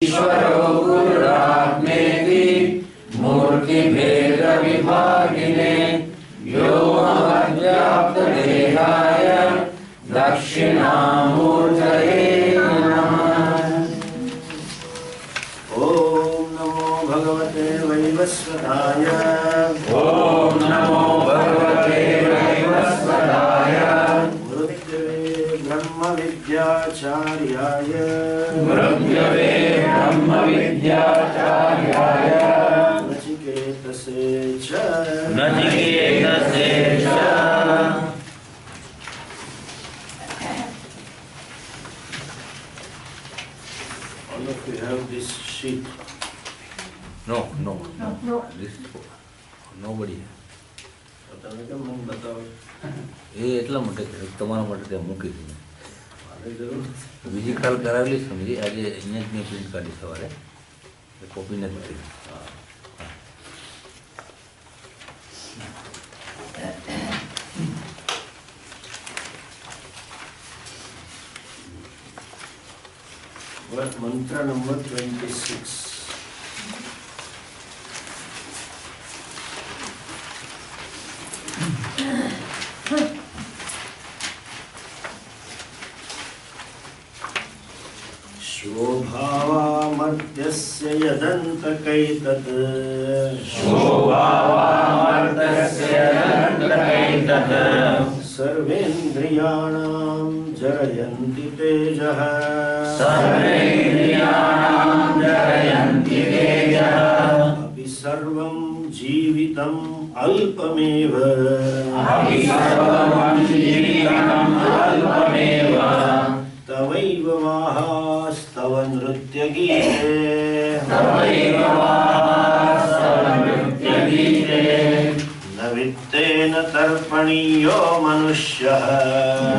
ईश्वरो गुरुरात्मेति मूर्तिभेदविभागिने व्योमवद्व्याप्तदेहाय दक्षिणामूर्तये नमः। ओम नमो भगवते वैवस्वताय। ओम नमो भगवते वैवस्वताय। मृत्यवे ब्रह्म विद्याचार्याय। मृत्यवे ब्रह्म विद्याचार्याय। नचिकेतसे च। नचिकेतसे च। All of you have this sheet. No. This nobody. તમે કેમ મને બતાવો? એ એટલા માટે તમારા માટે ત્યાં મૂકી દીધી. મારે જરૂર બીજી કાલ કરાવેલી સમજી, આજે અહીંયા જ મેં પ્રિન્ટ કાઢી સવારે, કોપી નથી કરી. મંત્ર નંબર 26. शोभावामर्त्यस्य यदन्तकैतत्। शोभावामर्त्यस्य यदन्तकैतत्। सर्वेन्द्रियाणां जरयन्ति तेजः। सर्वेन्द्रियाणां जरयन्ति तेजः। अपि सर्वं जीवितम् अल्पमेव। अपि सर्वं जीवितम् अल्पमेव। तवैव वाहास्तव नृत्यगीते। तवैव वाहास्तव नृत्यगीते। न वित्तेन तर्पणीयो मनुष्यः।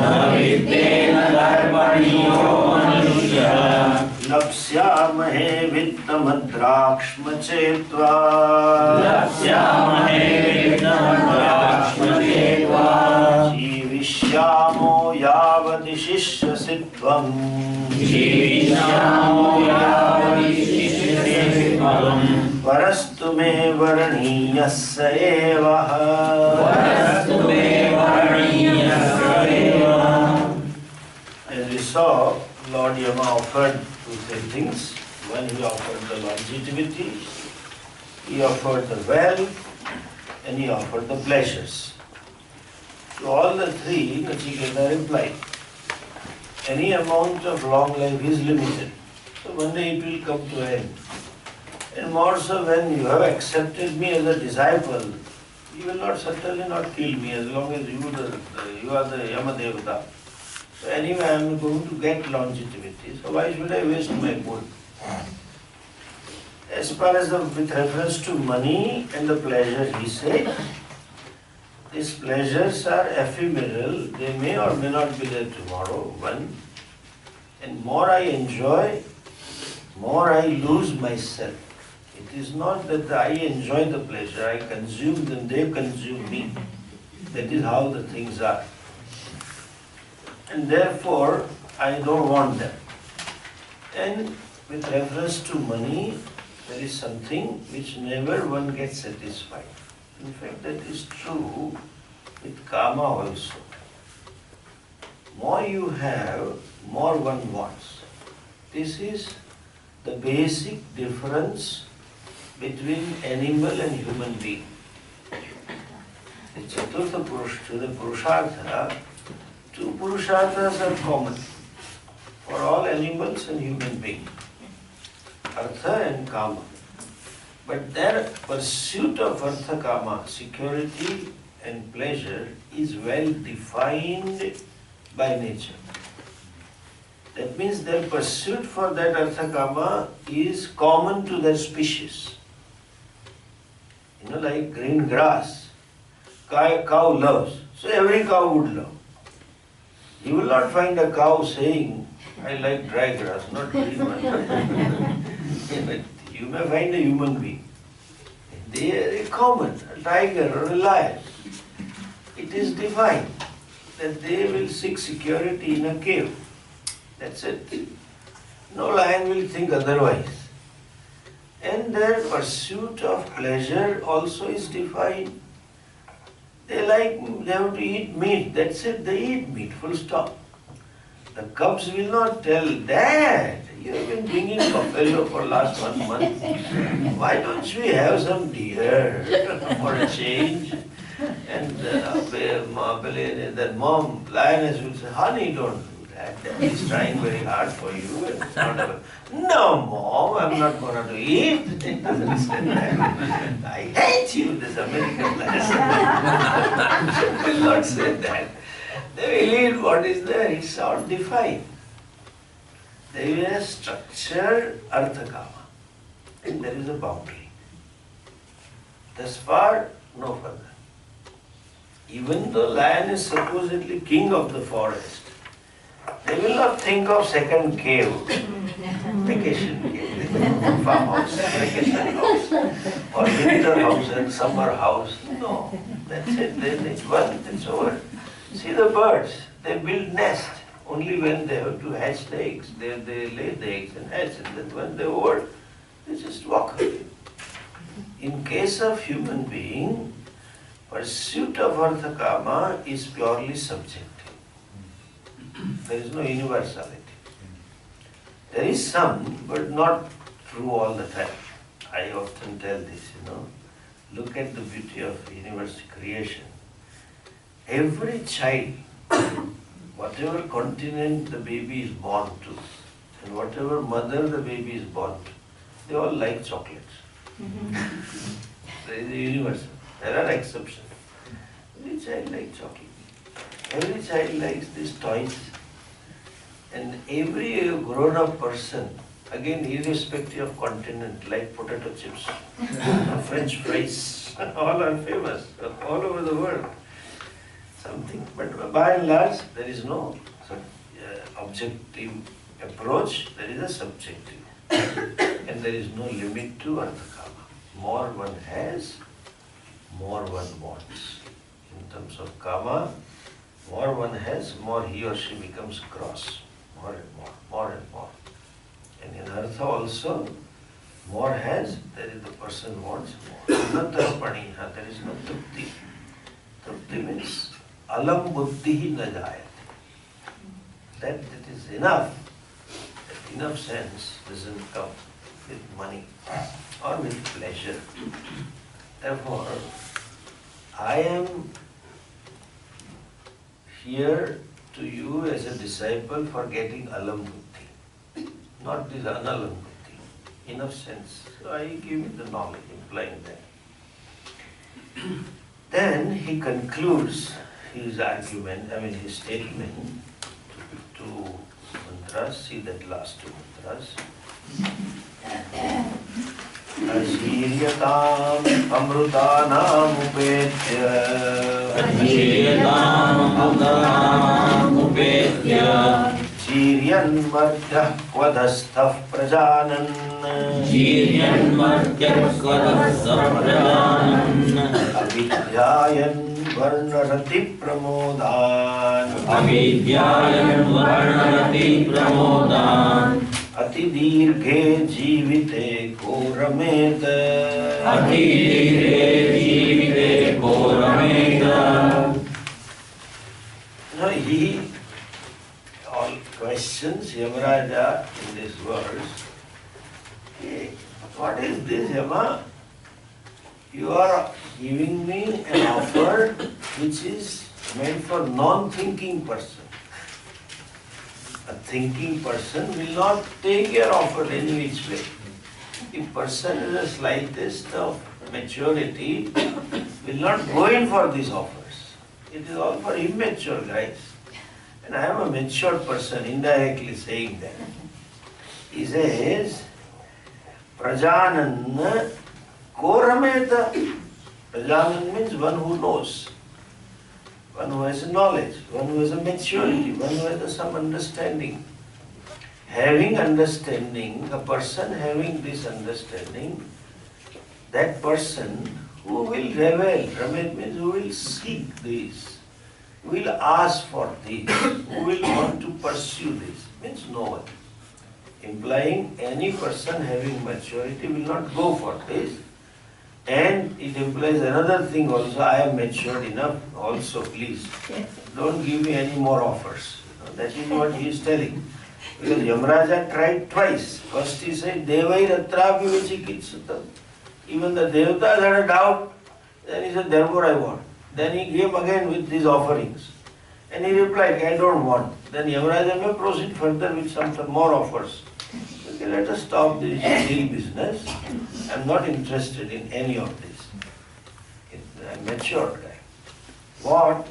न वित्तेन तर्पणीयो मनुष्यः। लप्स्यामहे वित्तमद्राक्ष्म चेत्वा। लप्स्यामहे वित्तमद्राक्ष्म चेत्वा। जीविष्यामो यावदिशिष्यसि त्वम्। जीविष्यामो यावदिशिष्यसि त्वम्। परस्तु मे वरणीयः स एव। परस्तु मे वरणीयः स एव। As we saw, Lord Yama offered two things. One, he offered the longevity, he offered the wealth, and he offered the pleasures. To all the three, Nachiketa replied, any amount of long life is limited. So one day it will come to an end. And more so when you have accepted me as a disciple, you will certainly not kill me as long as you are the Yamadevata. So anyway, I am going to get longevity. So why should I waste my mood? As far as with reference to money and the pleasure, he said, these pleasures are ephemeral. They may or may not be there tomorrow. One, and more I enjoy, more I lose myself. It is not that I enjoy the pleasure, I consume them, they consume me. That is how the things are. And therefore, I don't want them. And with reference to money, there is something which never one gets satisfied. In fact, that is true with karma also. More you have, more one wants. This is the basic difference between animal and human being. The Chaturtha Purusha, the Purushartha, two Purusharthas are common for all animals and human beings, Artha and Kama. But their pursuit of Artha Kama, security and pleasure, is well defined by nature. That means their pursuit for that Artha Kama is common to their species. Like green grass, cow loves, so every cow would love. You will not find a cow saying, I like dry grass, not green one. But you may find a human being. They are common, a tiger or a lion. It is defined that they will seek security in a cave. That's it. No lion will think otherwise. And their pursuit of pleasure also is defined. They have to eat meat. That's it, they eat meat, full stop. The cubs will not tell, Dad, you have been bringing buffalo for last 1 month. Why don't we have some deer for a change? And the mom, lioness will say, honey, don't do that. Dad is trying very hard for you. And it's not a, no, Mom, I'm not going to eat. It doesn't say that. I hate you, this American lesson. Will not say that. They will eat what is there, it's all defined. There is a structured artha kama, and there is a boundary. Thus far, no further. Even though lion is supposedly king of the forest, they will not think of second cave, vacation cave, farmhouse, vacation house, or winter house and summer house. No, that's it, then it's one, it's over. See the birds, they build nest only when they have to hatch the eggs. They lay the eggs and hatch, and then when they're old, they just walk away. In case of human being, pursuit of artha kama is purely subjective. There is no universality. There is some, but not true all the time. I often tell this, look at the beauty of universe creation. Every child, whatever continent the baby is born to, and whatever mother the baby is born to, they all like chocolates. There is a universal. There are exceptions. Every child likes chocolate. Every child likes these toys. And every grown-up person, again irrespective of continent, like potato chips, French fries, all are famous all over the world. Something, but by and large, there is no objective approach, there is a subjective. And there is no limit to artha kama. More one has, more one wants. In terms of kama, more one has, more he or she becomes cross. More and more, more and more. And in artha also, more has, there is the person wants more. Kathopanishad, there is no trupti. Trupti means alam buddhi na jayate. That it is enough. That enough sense doesn't come with money or with pleasure. Therefore, I am here to you as a disciple for getting alam buddhi, not this analam buddhi. Enough sense. So I give you the knowledge, implying that. Then he concludes his argument, his statement to mantras. See that last two mantras. Ashiryatam amrutanam upetya Chiryan martyah kvadasthav prajanan Avidyayan varnarati pramodan Ati dirghe jivite korameta. He all questions Yamaraja in this verse. Hey, what is this, Yama? You are giving me an offer which is meant for non-thinking person. A thinking person will not take your offer any which way. If person is the slightest of maturity, will not go in for these offers. It is all for immature guys. And I am a mature person, indirectly saying that. He says, Prajanan Korameta. Prajanan means one who knows. One who has knowledge, one who has a maturity, one who has some understanding. Having understanding, a person having this understanding, that person who will revel, Ramet means who will seek this, who will ask for this, who will want to pursue this, means no one. implying any person having maturity will not go for this. And it implies another thing also, I am matured enough also, please. Don't give me any more offers. That is what he is telling. Because Yamaraja tried twice. First he said, Devai Ratrapi Vichikitsutam. Even the Devatas had a doubt. Then he said, therefore I want. Then he came again with these offerings. And he replied, I don't want. Then Yamaraja may proceed further with some more offers. Okay, let us stop this deal business. I am not interested in any of this. I am matured guy. What?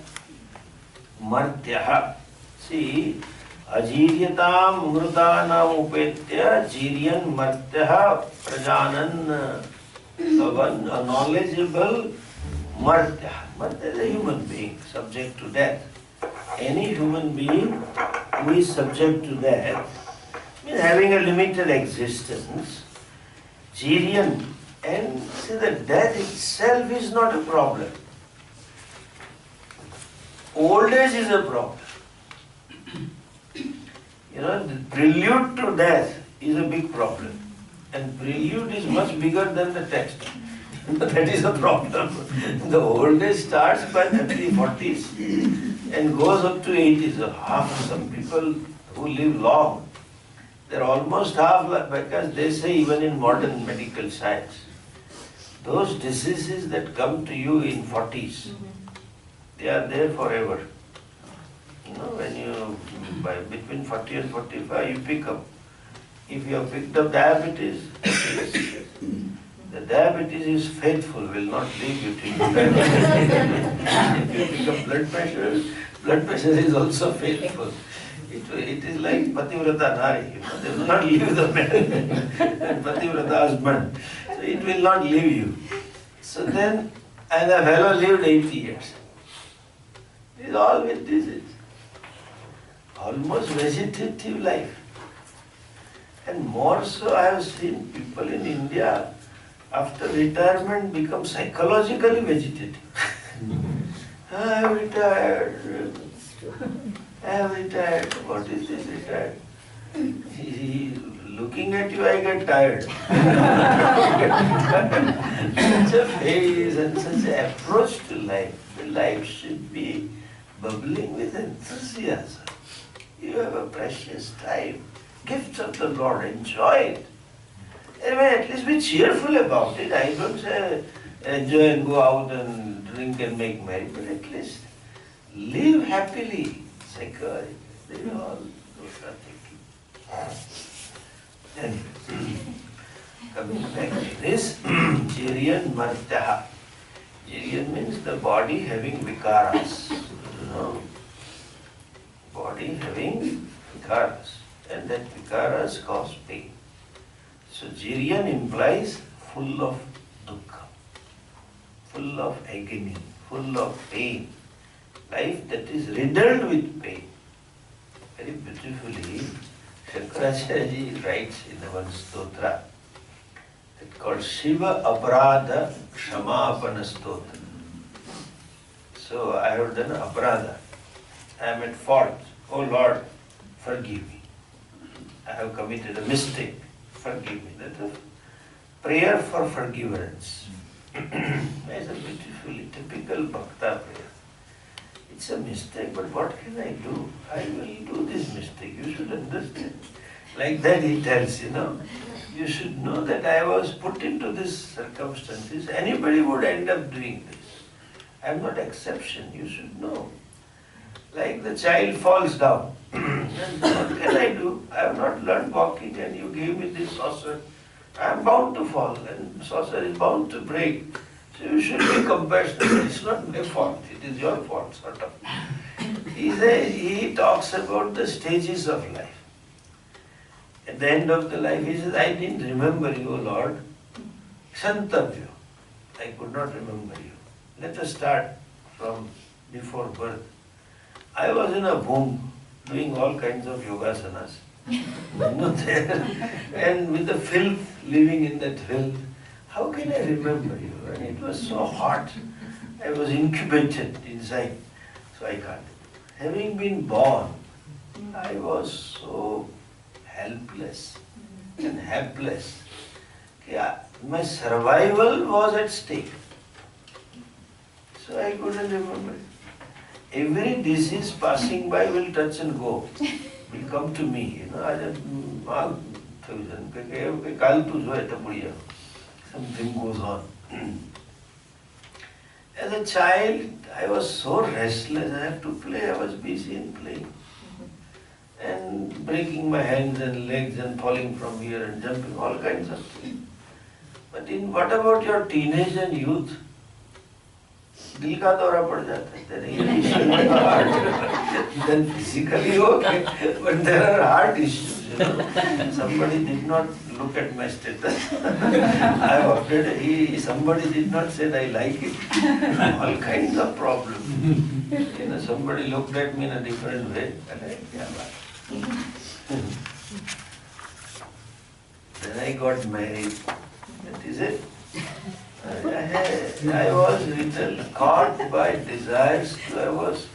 Martyaha. See, Ajiryatam mrutanam upetya jiryan martyaha prajanan savan, a knowledgeable martyaha. Martya is a human being subject to death. Any human being who is subject to death means having a limited existence. Jiryan, and see, the death itself is not a problem. Old age is a problem. The prelude to death is a big problem. And prelude is much bigger than the text. That is a problem. The old age starts by 30s, 40s and goes up to 80s. So half some people who live long, they're almost half, because they say even in modern medical science, those diseases that come to you in 40s, they are there forever. When you, between 40 and 45, you pick up. If you have picked up diabetes, the diabetes is faithful, will not leave you till you die. If you pick up blood pressure is also faithful. It is like Pativrata Nari, they will not leave the man, Pativrata husband. So it will not leave you. So then, and the fellow lived 80 years. It is all with disease. Almost vegetative life. And more so, I have seen people in India after retirement become psychologically vegetative. I have retired. I have retired. What is this retired? Looking at you, I get tired. Such a phase and such an approach to life. The life should be bubbling with enthusiasm. You have a precious time. Gifts of the Lord, enjoy it. Anyway, at least be cheerful about it. I don't say enjoy and go out and drink and make merry, but at least live happily. Psychology, they all those are thinking. Anyway, coming back to this, Jiryan Martyaha. Jiryan means the body having vikaras. Body having vikaras. And that vikaras cause pain. So Jiryan implies full of dukkha, full of agony, full of pain. Life that is riddled with pain. Very beautifully, Shankaracharya ji writes in one stotra, it's called Shiva Aparadha Kshamapana Stotra. So I have done aparadha. I am at fault. Oh Lord, forgive me. I have committed a mistake. Forgive me. That's a prayer for forgiveness. It's a beautifully typical bhakta prayer. It's a mistake, but what can I do? I will do this mistake. You should understand. Like that he tells, you should know that I was put into these circumstances. Anybody would end up doing this. I am not exception, you should know. Like the child falls down. And what can I do? I have not learned walking and you gave me this saucer. I am bound to fall and saucer is bound to break. So you should be compassionate. It's not my fault, it is your fault, sort of. He talks about the stages of life. At the end of the life, he says, I didn't remember you, O Lord. Santavya. I could not remember you. Let us start from before birth. I was in a womb doing all kinds of yogasanas. And with the filth, living in that filth, how can I remember you? And it was so hot. I was incubated inside, so I can't. Having been born, I was so helpless and helpless. My survival was at stake. So I couldn't remember. Every disease passing by will touch and go, will come to me. Something goes on. As a child, I was so restless. I had to play. I was busy in playing. And breaking my hands and legs and falling from here and jumping, all kinds of things. But what about your teenage and youth? दिल का दौरा पड़ जाता है, then initially heart, then physically okay, but there are heart issues, Somebody did not look at my status. I opted, somebody did not say I like it. All kinds of problems. Somebody looked at me in a different way. Then I got married. That is it. I was little caught by desires. I was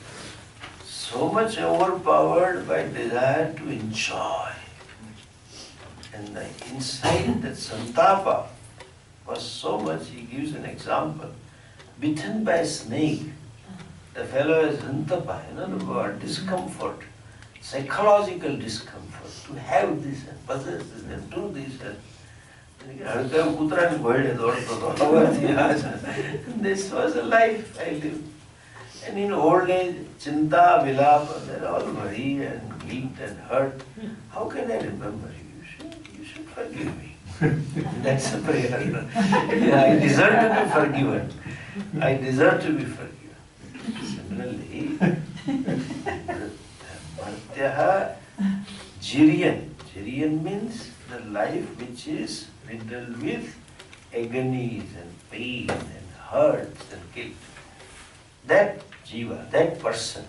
so much overpowered by desire to enjoy. And inside that santapa was so much, he gives an example. Bitten by a snake, the fellow is santapa, the word discomfort, psychological discomfort, to have this and possess this and do this and this was a life I lived. And in old age, chinta, vilapa, they're all worry and guilt and hurt. How can I remember you? You should forgive me. That's a prayer. I deserve to be forgiven. I deserve to be forgiven. Similarly, Martyaha Jiriyan. Jiriyan means the life which is riddled with agonies and pain and hurts and guilt. That jiva, that person,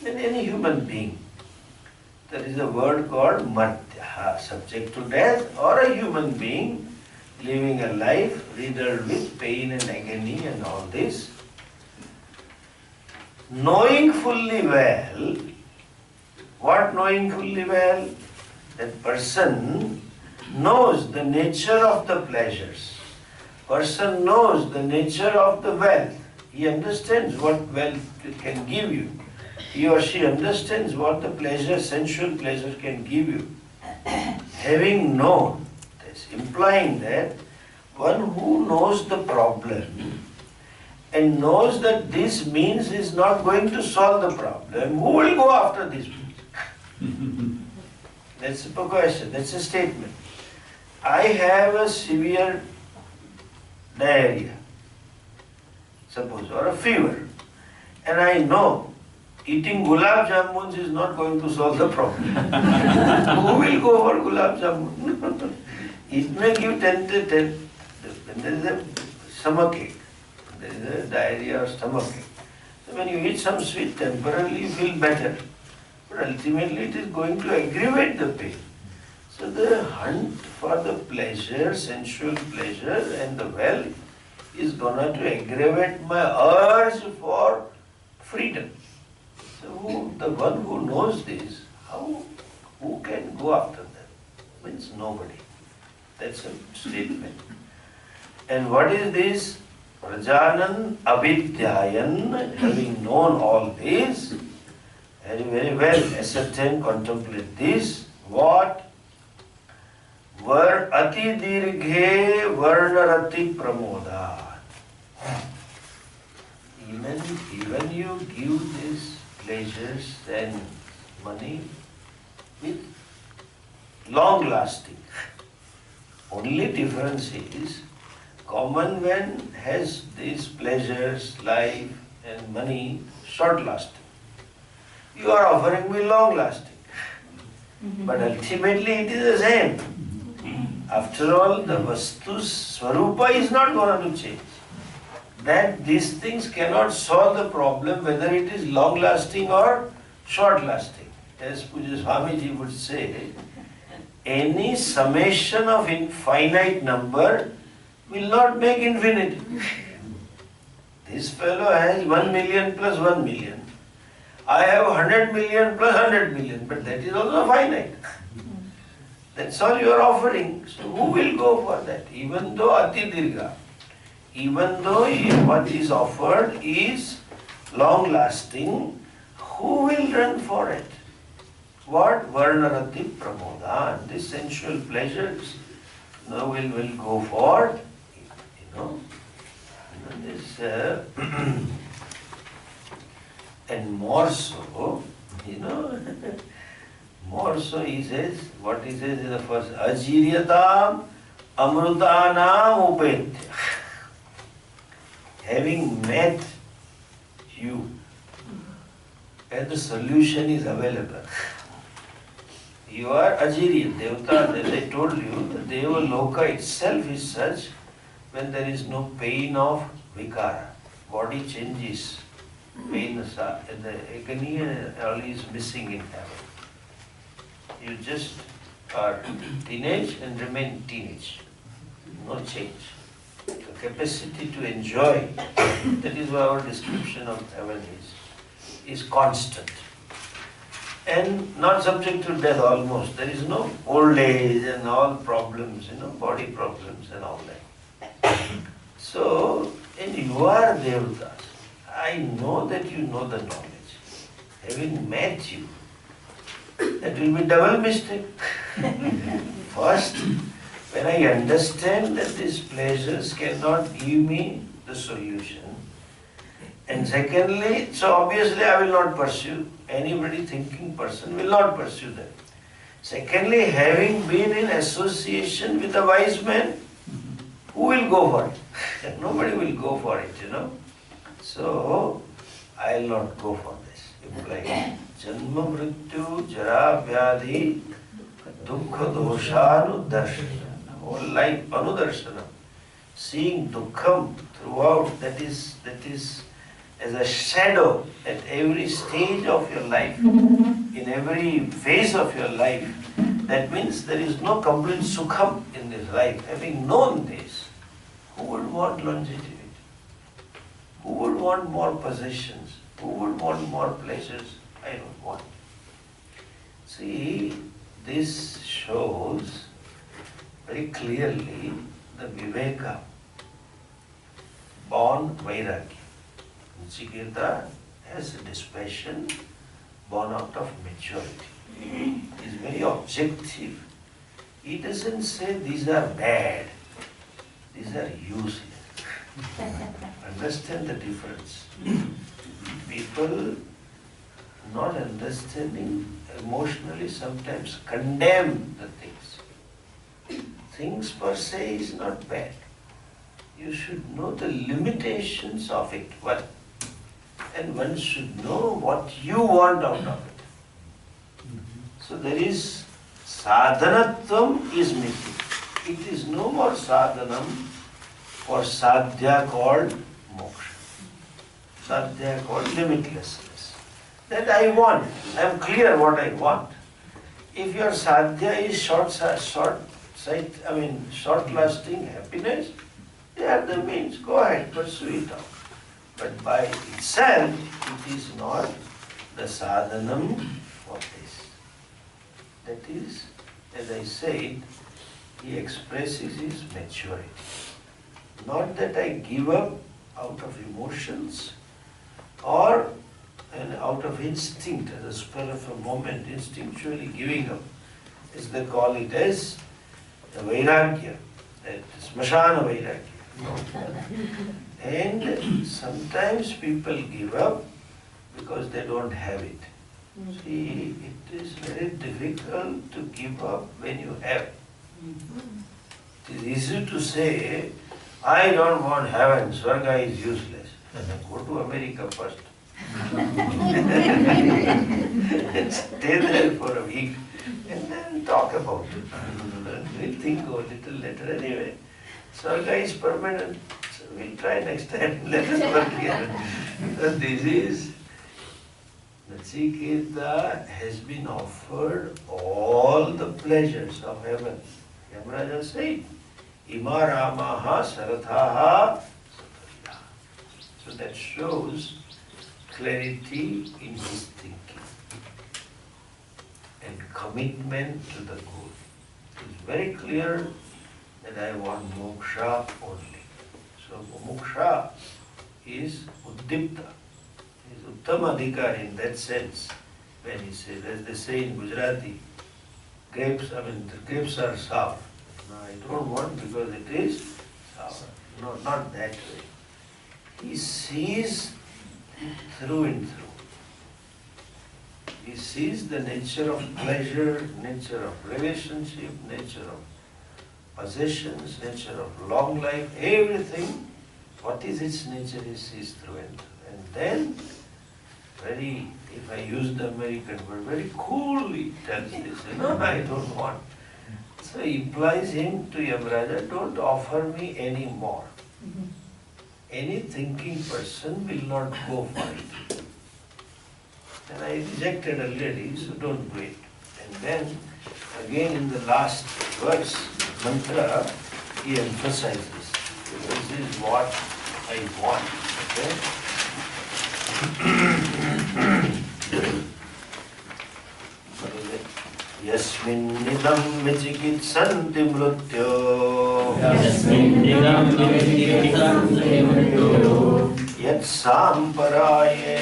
then any human being, there is a word called martyaha, subject to death, or a human being living a life riddled with pain and agony and all this, knowing fully well. What knowing fully well? That person knows the nature of the pleasures. Person knows the nature of the wealth. He understands what wealth can give you. He or she understands what the pleasure, sensual pleasure can give you. Having known, that's implying that one who knows the problem and knows that this means is not going to solve the problem, who will go after this means? That's a question, that's a statement. I have a severe diarrhea, suppose, or a fever, and I know eating gulab jamuns is not going to solve the problem. Who will go for gulab jamun? It may give 10 to 10. There is a stomachache, there is a diarrhea or stomachache. So when you eat some sweet, temporarily you feel better. But ultimately it is going to aggravate the pain. So the hunt for the pleasure, sensual pleasure and the wealth is going to aggravate my urge for freedom. So the one who knows this, who can go after them? Means nobody. That's a statement. And what is this? Prajanan avidyayan, having known all this, very well ascertain, contemplate this. What? Var ati dirghe varnarati pramodat. Even you give these pleasures and money with long lasting. Only difference is common man has these pleasures, life and money short lasting. You are offering me long lasting. But ultimately it is the same. After all, the Vastu's Swarupa is not going to change. That these things cannot solve the problem whether it is long lasting or short lasting. As Swamiji would say, any summation of infinite number will not make infinity. This fellow has 1 million plus 1 million. I have 100 million plus 100 million, but that is also finite. That's all you are offering. So who will go for that? Even though Ati Dirgha, even though what is offered is long lasting, who will run for it? What? Varnarati Pramodan, these sensual pleasures, will go for, this, and more so, more so he says, what he says in the first, Ajiryatam Amrutanam Upetya. Having met you, and the solution is available. You are Ajiriya, Devata, as I told you, the Deva Loka itself is such when there is no pain of vikara. Body changes, pain, the agony all is missing in heaven. You just are teenage and remain teenage. No change. The capacity to enjoy, that is why our description of heaven is constant. And not subject to death almost. There is no old age and all problems, body problems and all that. So, and you are Devatas. I know that you know the knowledge. Having met you, that will be double mistake. First, when I understand that these pleasures cannot give me the solution, and secondly, so obviously I will not pursue. Anybody thinking person will not pursue them. Secondly, having been in association with a wise man, who will go for it? Nobody will go for it, So, I will not go for this. Implying Janma Mrityu Jara Vyadhi Dukkha Doshanu Darshana. Whole life Anudarshana. Seeing Dukkham throughout, that is as a shadow at every stage of your life, in every phase of your life. That means there is no complete sukham in this life. Having known this, who would want longevity? Who would want more possessions? Who would want more pleasures? I don't want. See, this shows very clearly the viveka, born vairagya. Nachikheta has this passion born out of maturity. He is very objective. He doesn't say these are bad, these are useless. Understand the difference. People not understanding emotionally sometimes condemn the things. Things per se is not bad. You should know the limitations of it. And one should know what you want out of it. So there is sadhanatvam is missing. It is no more sadhanam for sadhya called moksha. Sadhya called limitlessness. That I want. I am clear what I want. If your sadhya is short-lasting happiness, they are the means. Go ahead, pursue it out. But by itself, it is not the sadhanam for this. That is, as I said, he expresses his maturity. Not that I give up out of emotions or out of instinct, as a spur of a moment, instinctually giving up, as they call it as the vairagya, smashana vairagya. And sometimes people give up because they don't have it. See, it is very difficult to give up when you have. It is easy to say, I don't want heaven, Swarga is useless. Go to America first. Stay there for a week and then talk about it. We'll think a little later anyway. Swarga is permanent, so we'll try next time. Let us work here. Because this is, Nachikheta has been offered all the pleasures of heaven. Yamaraja said, Ima Ramaha Sarathaha Satarya. So that shows clarity in his thinking and commitment to the goal. is very clear that I want moksha only. So moksha is uddipta, is uttamadhikar in that sense. When he says, as they say in Gujarati, grapes, the grapes are sour. No, I don't want because it is sour. No, not that way. He sees through and through. He sees the nature of pleasure, nature of relationship, nature of possessions, nature of long life, everything. What is its nature he sees through and through. And then, if I use the American word, very coolly tells this, no, I don't want. So he implies him to Yamaraja, don't offer me any more. Any thinking person will not go for it. And I rejected already, so don't do it. And then, again in the last verse, mantra, he emphasizes, this is what I want. Okay? Yasminnidam vichikitsanti mrityo yat samparaye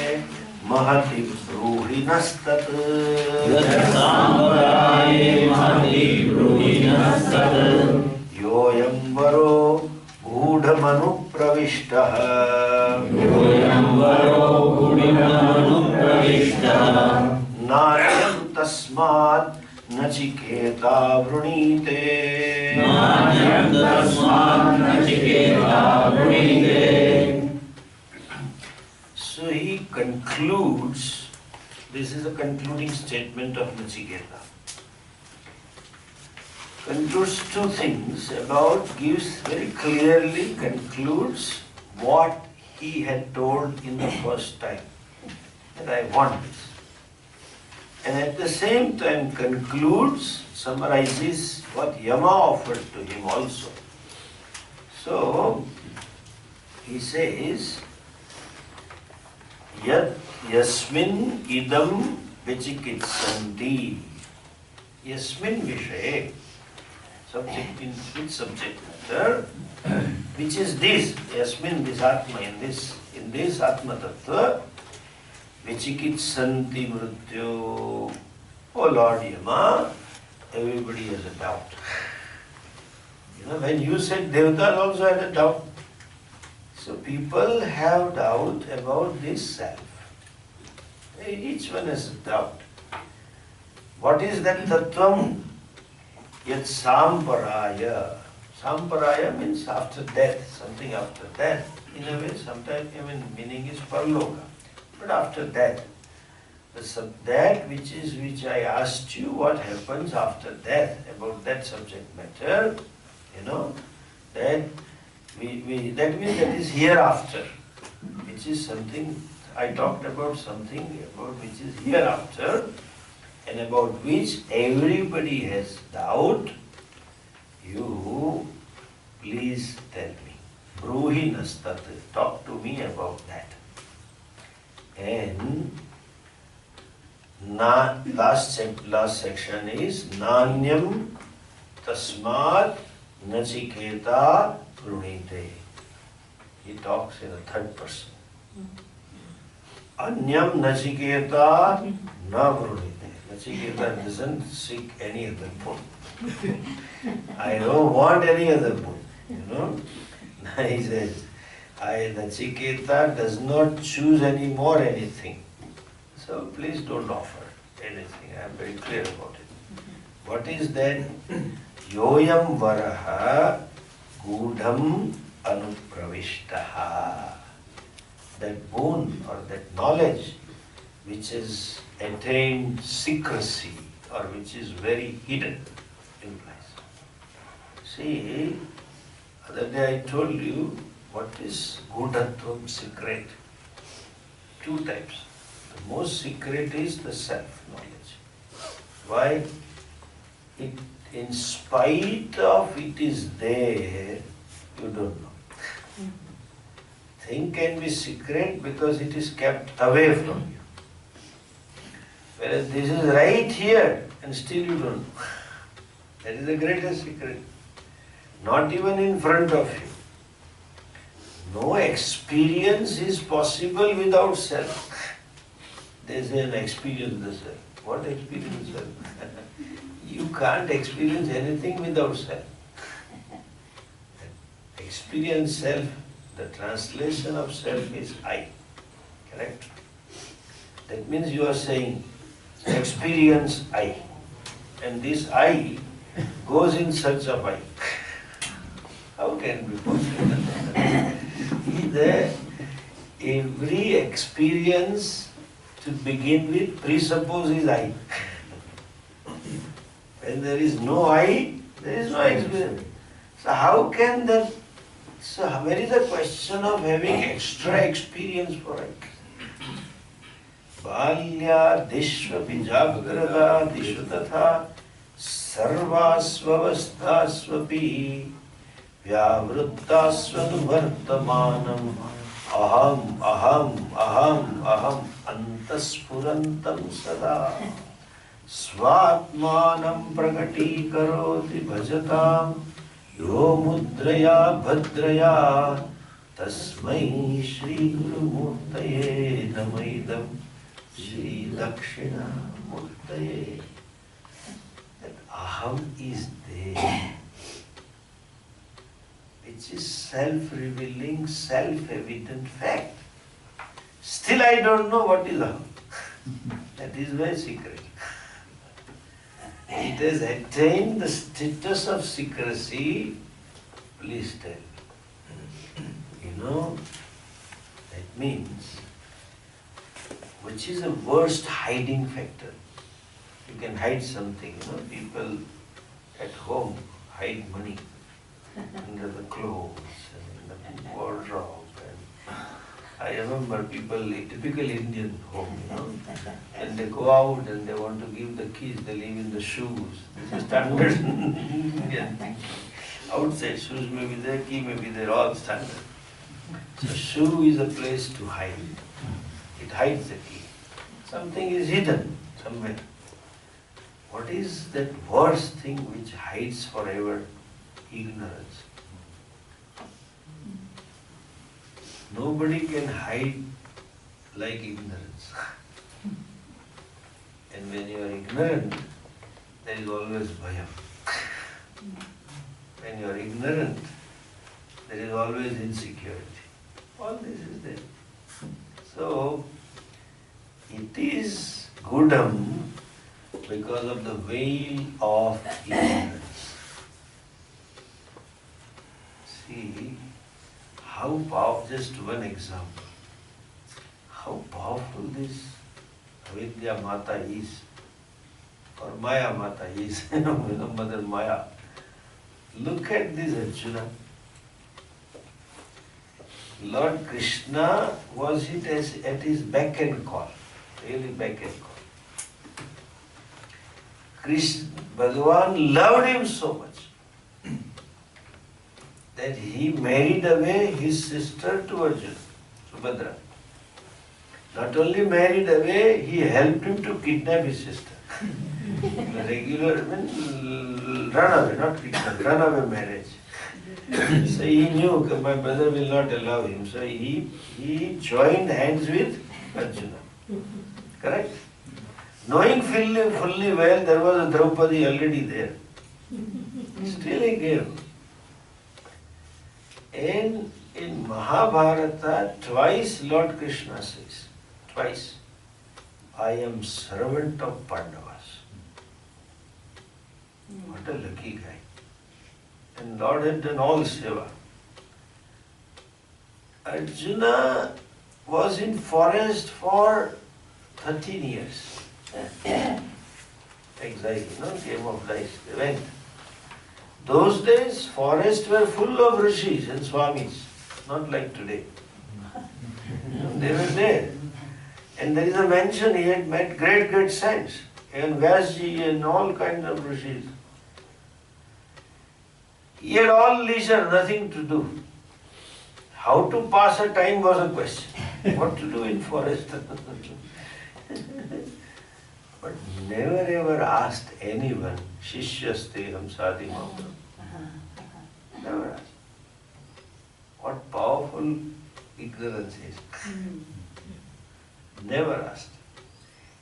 mahati bruhinastat yoyam varo gudhamanupravishtaha नार्यं तस्मात् Nachiketa वृणीते So he concludes, this is a concluding statement of Nachiketa. Concludes two things very clearly concludes what he had told in the first time, that I want this. And at the same time summarizes what Yama offered to him also. So, he says, Yat yasmin idam vichikitsanti. Yasmin vishaye. Subject in which subject matter? Which is this? Yasmin, this Atma, in this Atma Tattva. Vichikitsanti mrityo. Oh Lord Yama, everybody has a doubt. When you said Devatas also had a doubt. So people have doubt about this self. Each one has a doubt. What is that tattvam? Yat samparaya. Samparaya means after death, something after death. In a way, sometimes meaning is parloka. But after that, that which I asked you, what happens after death, about that subject matter, that means that is hereafter, which is something, I talked about something about which is hereafter, and about which everybody has doubt. You please tell me. Bruhi nastat, talk to me about that. And last section is Nanyam Tasmat Nachiketa Prunite. He talks in the third person. Anyam Nachiketa Na Prunite. Nachiketa doesn't seek any other boon. I don't want any other boon. He says, Nachiketa does not choose any more anything. So please don't offer anything. I am very clear about it. What is that? Yoyam varaha gudham anupravishtaha. That boon or that knowledge which has attained secrecy or which is very hidden implies. See, other day I told you what is Gudhatvam, secret? Two types. The most secret is the self-knowledge. Why? In spite of it is there, you don't know. Thing can be secret because it is kept away from you. Whereas this is right here and still you don't know. That is the greatest secret. Not even in front of you. No experience is possible without self. They say an experience the self. What experience self? You can't experience anything without self. Experience self, the translation of self is I. Correct? That means you are saying, experience I. And this I goes in search of I. How can it be possible? Every experience to begin with presupposes I. When there is no I, there is no experience. So how can that, so where is the question of having extra experience for I? Balya dishva bijagrada dishu tatha sarvasvavasthasvapi vyavrittasvanuvartamanam aham aham aham aham antaspurantam sada swatmanam prakati karoti bhajatam yo mudraya bhadraya tasmai shri guru murtaye namaidam Shri Dakshina Murtaye. That aham is there, which is self-revealing, self-evident fact. Still I don't know what is aham. That is my secret. It has attained the status of secrecy. Please tell. You know, that means which is the worst hiding factor. You can hide something, people at home hide money under the clothes and in the wardrobe. And I remember people, a typical Indian home, and they go out and they want to give the keys, they leave in the shoes. This is standard Indian thing. Outside shoes may be there, key may be there, all standard. So shoe is a place to hide. It hides the key. Something is hidden somewhere. What is that worst thing which hides forever? Ignorance. Nobody can hide like ignorance. And when you are ignorant, there is always bhayam. When you are ignorant, there is always insecurity. All this is there. So, it is gudam because of the veil of ignorance. See how powerful, just one example, how powerful this Vidya Mata is, or Maya Mata is, Mother Maya. Look at this Arjuna. Lord Krishna was it at his beck and call. Really beck and call. Bhagavan loved him so much that he married away his sister to Arjuna, Subhadra. Not only married away, he helped him to kidnap his sister. Regular, run away, not kidnap, run away marriage. So he knew my brother will not allow him. So he joined hands with Arjuna. Correct? Knowing fully well there was a Draupadi already there. Still he gave. And in Mahabharata, twice Lord Krishna says, twice, I am servant of Pandavas. What a lucky guy. And Lord had done all seva. Arjuna was in forest for 13 years. Exile, game of life. They went. Those days, forests were full of rishis and swamis, not like today. They were there. And there is a mention he had met great saints, and Vyasji and all kinds of rishis. He had all leisure, nothing to do. How to pass a time was a question. What to do in forest? but never ever asked anyone, Shishyasteham Sadi Mamram. Never asked. What powerful ignorance is. Never asked.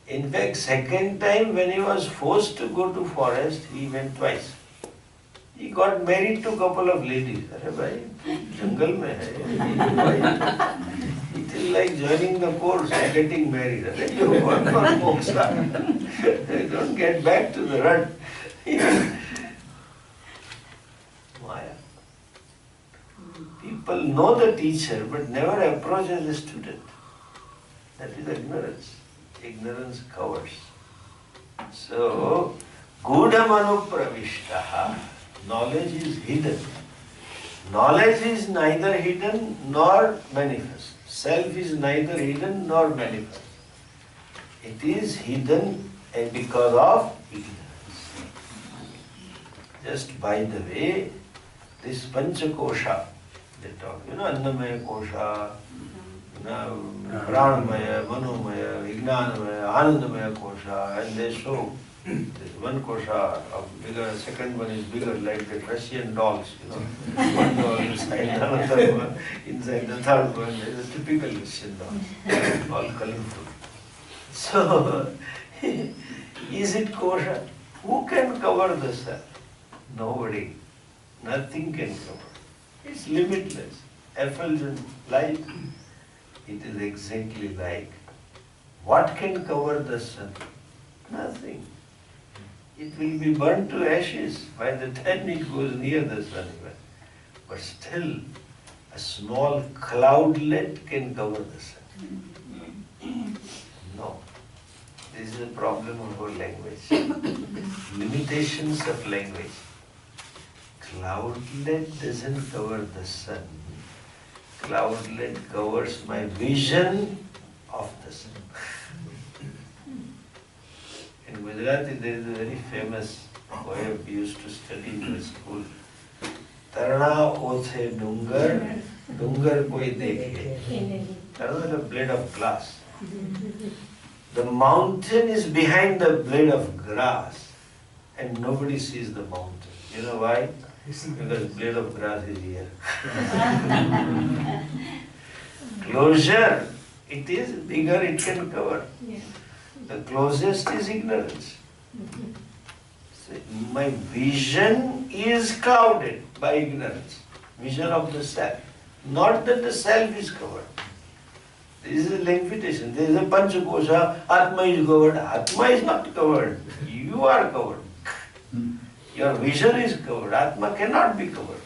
In fact, second time when he was forced to go to forest, he went twice. He got married to a couple of ladies. Arey bhai, jungle mein hai. It is like joining the course and getting married. Arey, you work for moksha. Don't get back to the rut. Maya. People know the teacher but never approach as a student. That is ignorance. Ignorance covers. So, gudam anupravishtaha. Knowledge is hidden. Knowledge is neither hidden nor manifest. Self is neither hidden nor manifest. It is hidden because of ignorance. Just by the way, this Panchakosha, they talk, Annamaya Kosha, Pranamaya, Manomaya, Vijnanamaya, Anandamaya Kosha, and they show there's one kosha of bigger, second one is bigger, like the Russian dolls, one doll inside another one, inside the third one. There's a typical Russian doll, all colorful. So, is it kosha? Who can cover the self? Nobody. Nothing can cover. It's limitless, effulgent light. It is exactly like, what can cover the sun? Nothing. It will be burnt to ashes by the time it goes near the sun. But still, a small cloudlet can cover the sun. No. This is a problem of our language. Limitations of language. Cloudlet doesn't cover the sun. Cloudlet covers my vision of the sun. In Gujarati, there is a very famous poem we used to study in the school. Tarna othe dungar, dungar koi dekhe. Tarna is a blade of glass. The mountain is behind the blade of grass, and nobody sees the mountain. You know why? Because blade of grass is here. Closure, it is bigger, it can cover. The closest is ignorance. So my vision is clouded by ignorance. Vision of the self. Not that the self is covered. This is a limitation. There is a Panchakosha, Atma is covered. Atma is not covered. You are covered. Your vision is covered. Atma cannot be covered.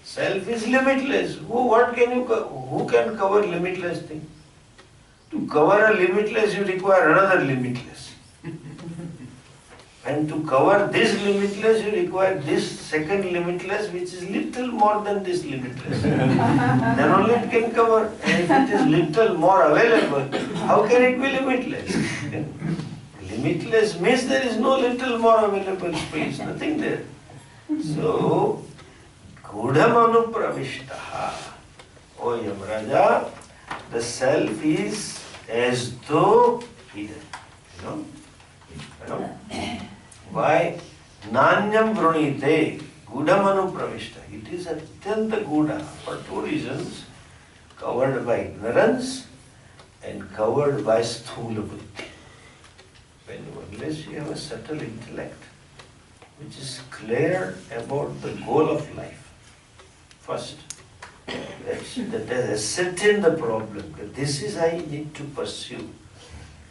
Self is limitless. Who can cover limitless thing? To cover a limitless, you require another limitless. And to cover this limitless, you require this second limitless, which is little more than this limitless. Then only it can cover. And if it is little more available, how can it be limitless? Limitless means there is no little more available space, nothing there. So, Gudam anupravishtaha. O Yamraja, the self is as though hidden. You know? Why? Nanyam brunite, Gudam anupravishta. It is atyanta guda for two reasons. Covered by ignorance and covered by sthula buddhi. Unless you have a subtle intellect, which is clear about the goal of life, first, that has ascertained the problem, that this is I need to pursue.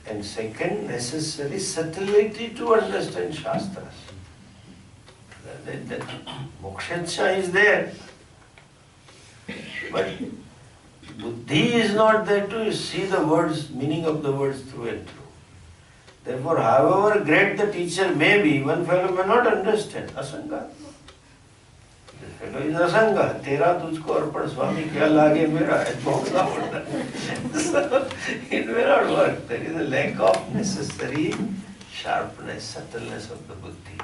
And second, necessary subtlety to understand Shastras. That moksha is there. But buddhi is not there to see the words, meaning of the words through and through. Therefore, however great the teacher may be, one fellow may not understand. Asanga. The fellow is asanga. Tera tujhko arpan Swami kya lage mera. So, it may not work. There is a lack of necessary sharpness, subtleness of the buddhi.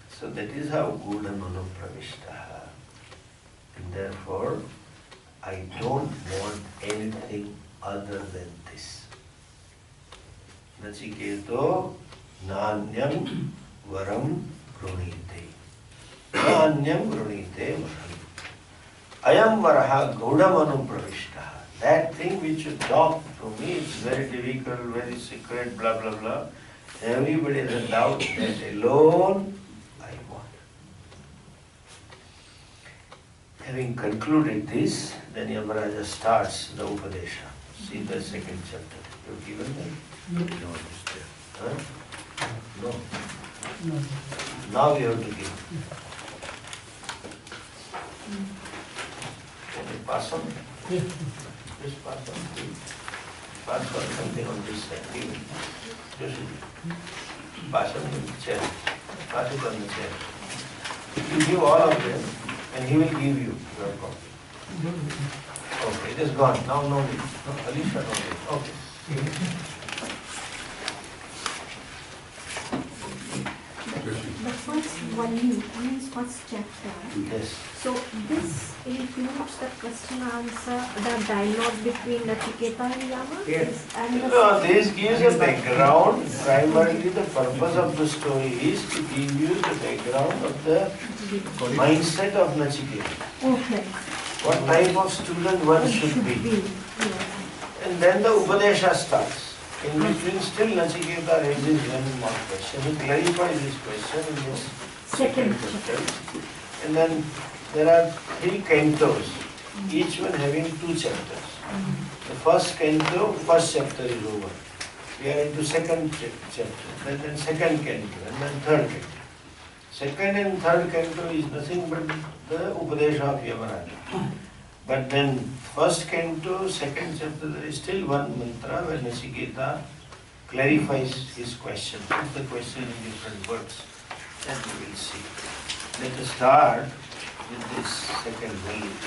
So that is how Gudam anupravishtaha. And therefore, I don't want anything other than this. Nachiketo nanyam varam grunite. Nanyam grunite varam. Ayam varaha gaudamanu pravishtaha. That thing which you talk to me is very difficult, very secret, blah blah blah. Everybody has a doubt that alone I want. Having concluded this, then Yamaraja starts the Upadesha. See the second chapter. You've given them? No, it's there. Huh? No. Now you have to give. Can you pass on? Just pass on. Pass on something on this side. Give it. Just pass on the chair. Pass it on the chair. You give all of them and he will give you your copy. Okay, it is gone. Now no need. No, Alisha, no need. Okay. The first volume means first chapter. Yes. So this includes the question answer, the dialogue between Nachiketa and Yama? Yes. And the No, this gives a background. Primarily the purpose of the story is to give you the background of the mindset of Nachiketa. Okay. What type of student one should be. Yes. And then the Upadesha starts. In between still Nachiketa raises one more question. He clarifies his question in his second chapter. And then there are 3 cantos, each one having 2 chapters. The first canto, first chapter is over. We are into second chapter, then second canto, and then third canto. Second and third canto is nothing but the Upadesha of Yamaraja. But then first canto, second chapter, there is still one mantra where Nachiketa clarifies his question, puts the question in different words. Then we will see. Let us start with this second volume.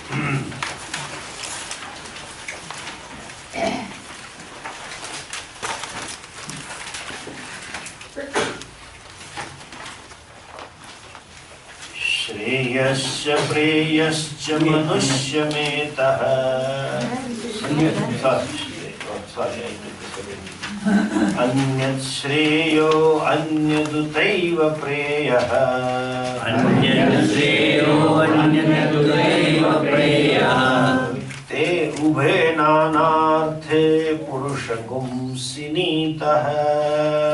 Shreyasya preyasya manushyametah. Sorry, I took this again. Anyat shreyo anyadutaiva preyah. Anyat shreyo anyadutaiva preyah. Te ubhe nanarthe purushagum sinitah.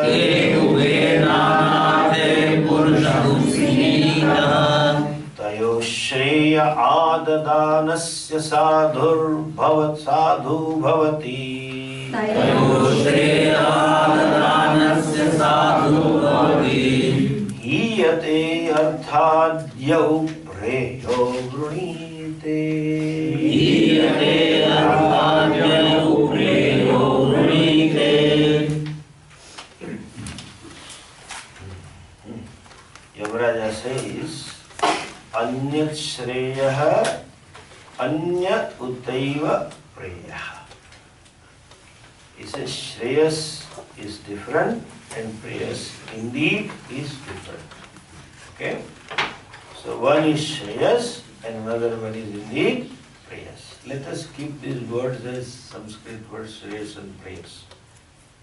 Te ubhe nanarthe purushagum sinitah. Tayo shreya adadanasya sadhur bhavat sadhu bhavati. Tayo shreya adadanasya sadhu bhavati. Hiyate arthadhyau preyo grunite. Hiyate arthadhyau preyo grunite. Yamaraja says, Anyat Shreyah, Anyat Utaiva Preyah. He says Shreyas is different and Preyas indeed is different. Okay? So one is Shreyas and another one is indeed Preyas. Let us keep these words as Sanskrit words Shreyas and Preyas.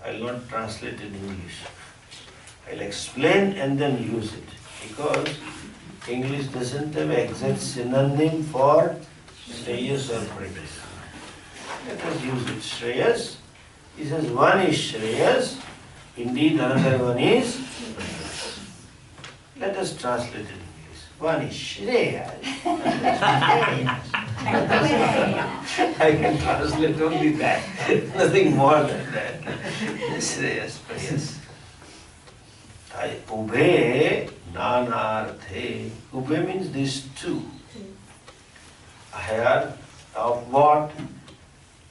I will not translate in English. I will explain and then use it. Because English doesn't have exact synonym for Shreyas or Preyas. Let us use it. Shreyas. He says one is Shreyas, indeed another one is Preyas. Let us translate it in English. One is Shreyas. I can translate only that. Nothing more than that. Shreyas, Preyas. Ubhe nanarthe. Ubhe means these two. Here of what?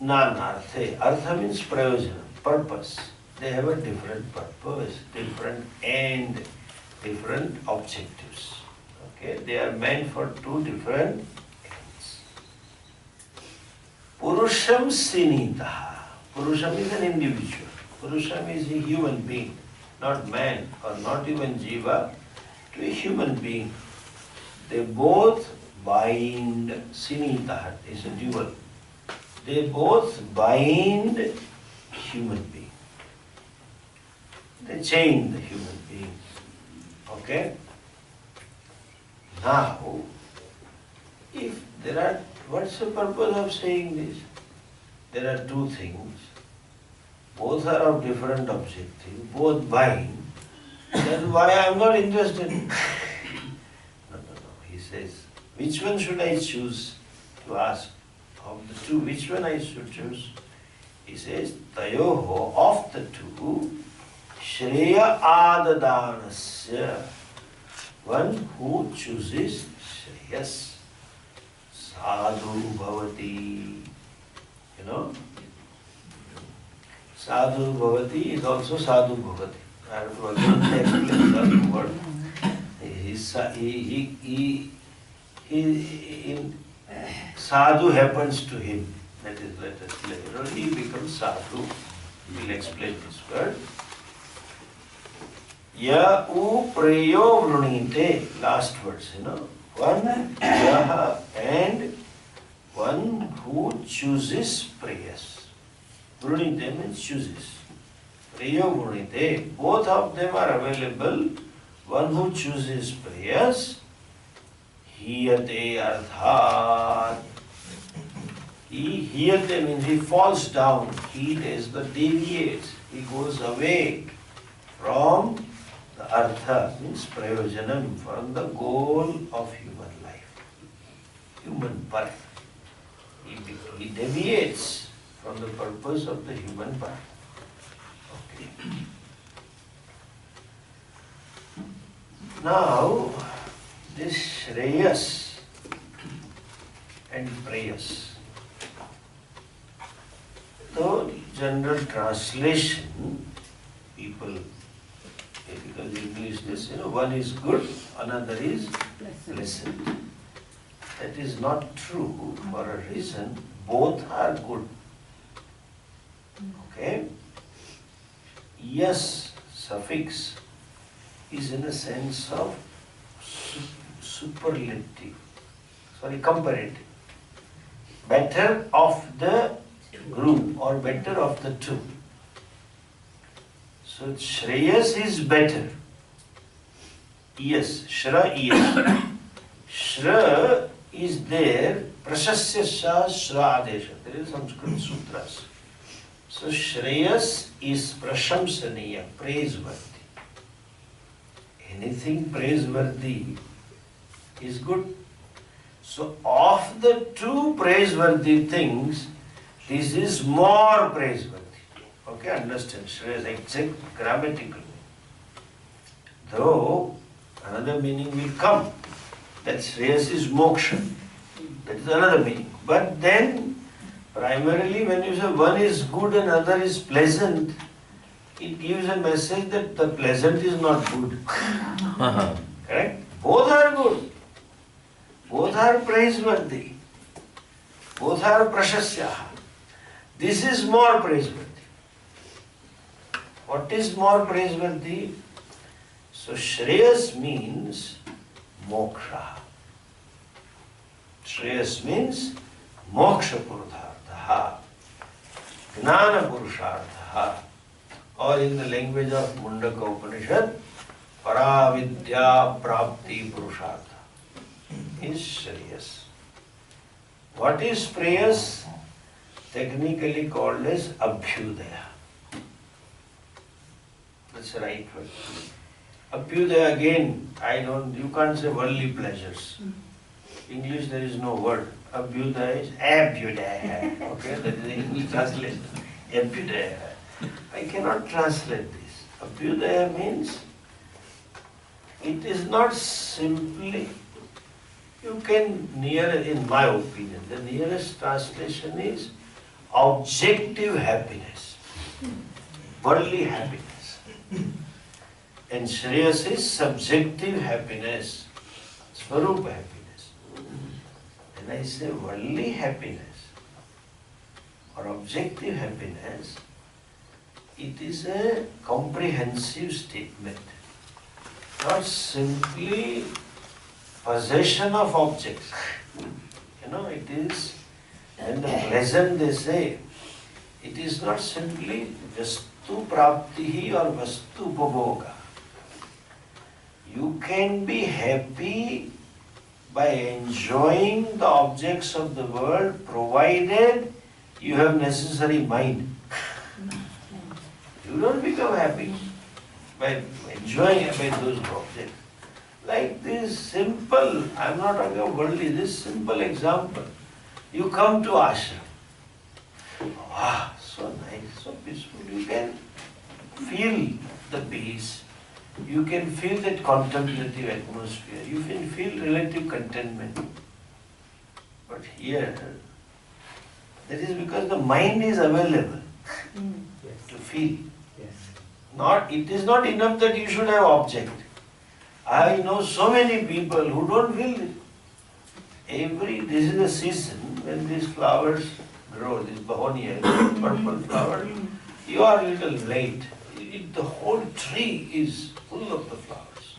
Nanarthe. Artha means prayojana, purpose. They have a different purpose, different end, different objectives. Okay, they are meant for 2 different ends. Purusham sinitaha. Purusham is an individual. Purusham is a human being. Not man or not even jiva, to a human being. They both bind, sinitaha is a dual. They both bind human being. They change the human being. Okay? Now, if there are, what's the purpose of saying this? There are two things. Both are of different objectives, both buying. That's why I am not interested. No. He says, which one should I choose? To ask of the two, which one I should choose? He says, Tayoho, of the two, Shreya Adadanasya. One who chooses Shreyas, Sadhu Bhavati. You know? Sadhu Bhavati is also Sadhu Bhavati. I have to again explain that word. Sadhu happens to him. That is, let us later, he becomes Sadhu. We will explain this word. Ya u preyo vrunite, last words, One, yaha, and one who chooses prayers. Vrunite means chooses. Preyo vrunite, both of them are available. One who chooses prayers, hiyate arthat. Hiyate means he falls down. He is the deviates. He goes away from the artha, means prayojanam, from the goal of human life, human birth. He deviates from the purpose of the human birth. Okay. Now, this Shreyas and Prayas. The general translation, people, because English they say, one is good, another is pleasant. That is not true for a reason. Both are good. Okay? Yes, suffix is in a sense of superlative, comparative. Better of the group or better of the two. So Shreyas is better. Yes, Shra yes. Shra is there, Prashasya Sha Shra Adesha. There is Sanskrit sutras. So Shreyas is Prashamsaniya, praiseworthy. Anything praiseworthy is good. So of the two praiseworthy things, this is more praiseworthy. Okay, understand? Shreyas, exact grammatical. Though another meaning will come. That Shreyas is moksha. That is another meaning. But then, primarily when you say one is good and other is pleasant, it gives a message that the pleasant is not good. Correct? Both are good. Both are praiseworthy. Both are prashasya. This is more praiseworthy. What is more praiseworthy? So Shreyas means moksha. Shreyas means moksha purudhartha, gnana purushartha, or in the language of Mundaka Upanishad, paravidya prapti purushartha is Shreyas. What is Prayas? Technically called as Abhyudaya. That's the right word. Abhyudaya again, you can't say worldly pleasures. English there is no word. Abhyudaya is Abhyudaya. Okay, that is the English translation. Abhyudaya. I cannot translate this. Abhyudaya means it is not simply, you can in my opinion, the nearest translation is objective happiness, worldly happiness. And Shreyas is subjective happiness, Swarupa happiness. When I say worldly happiness or objective happiness, it is a comprehensive statement, not simply possession of objects. It is, when the pleasant they say, it is not simply just vastu praptihi or vastu upabhoga. You can be happy by enjoying the objects of the world provided you have necessary mind. You don't become happy by enjoying those objects. Like this simple, I'm not talking of worldly, this simple example. You come to Arsha. Wow, so nice, so peaceful. You can feel the peace. You can feel that contemplative atmosphere. You can feel relative contentment. But here, that is because the mind is available to feel. It is not enough that you should have object. I know so many people who don't feel it. This is the season when these flowers grow, this begonia, purple flower. You are a little late. The whole tree is full of the flowers.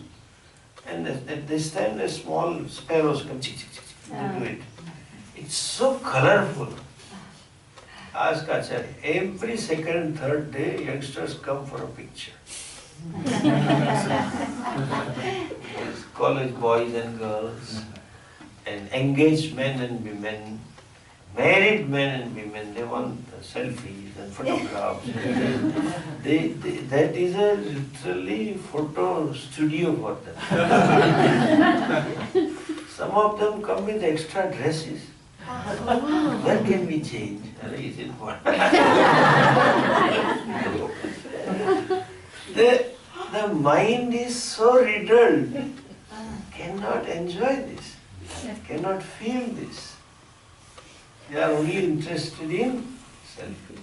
And at this time the small sparrows come into it. It's so colorful. Ask Acharya, every second, third day, youngsters come for a picture. Yes, college boys and girls, and engaged men and women, married men and women, they want selfies and photographs. That is a literally photo studio for them. Some of them come with extra dresses. Where can we change? Is it what? The mind is so riddled, cannot enjoy this, cannot feel this. They are only interested in selfie.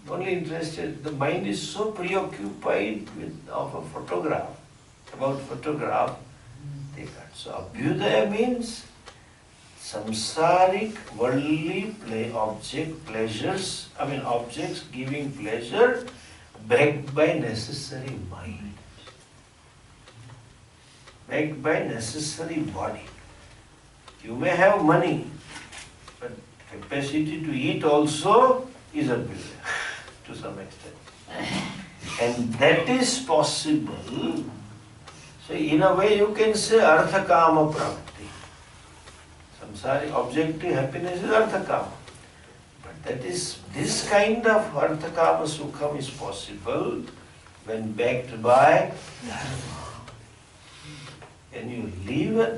Only interested, the mind is so preoccupied of a photograph, about photograph, they can't. So abhyudaya means samsaric, worldly objects giving pleasure, backed by necessary mind, backed by necessary body. You may have money, but capacity to eat also is a billion to some extent. And that is possible. So in a way you can say artha kama prapti. Samsari objective happiness is artha kama. This kind of arthakama sukham is possible when backed by dharma. When you live a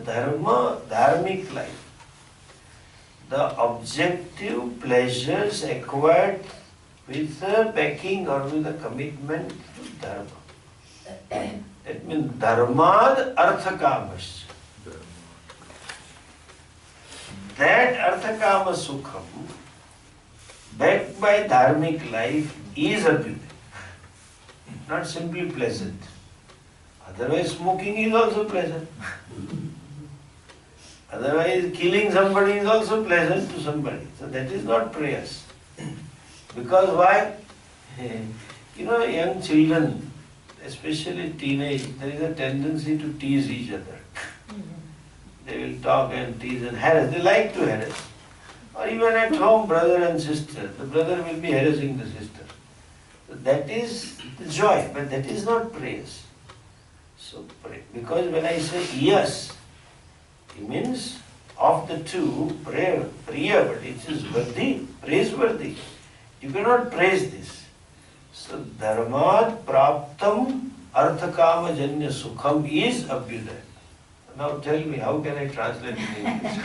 dharmic life, the objective pleasures acquired with the backing or with the commitment to dharma. That means dharmad arthakamasya. That arthakama sukham backed by dharmic life is a beauty, not simply pleasant. Otherwise smoking is also pleasant. Otherwise killing somebody is also pleasant to somebody. So that is not prayers. Because why? Young children, especially teenage, there is a tendency to tease each other. They will talk and tease and harass. They like to harass. Or even at home, brother and sister, the brother will be harassing the sister. So that is the joy, but that is not praise. So pray. Because when I say yes, it means of the two, priya, but it is worthy, praiseworthy. You cannot praise this. So dharmad praptam arthakama janya sukham is abhyudaya. Now tell me, how can I translate in English?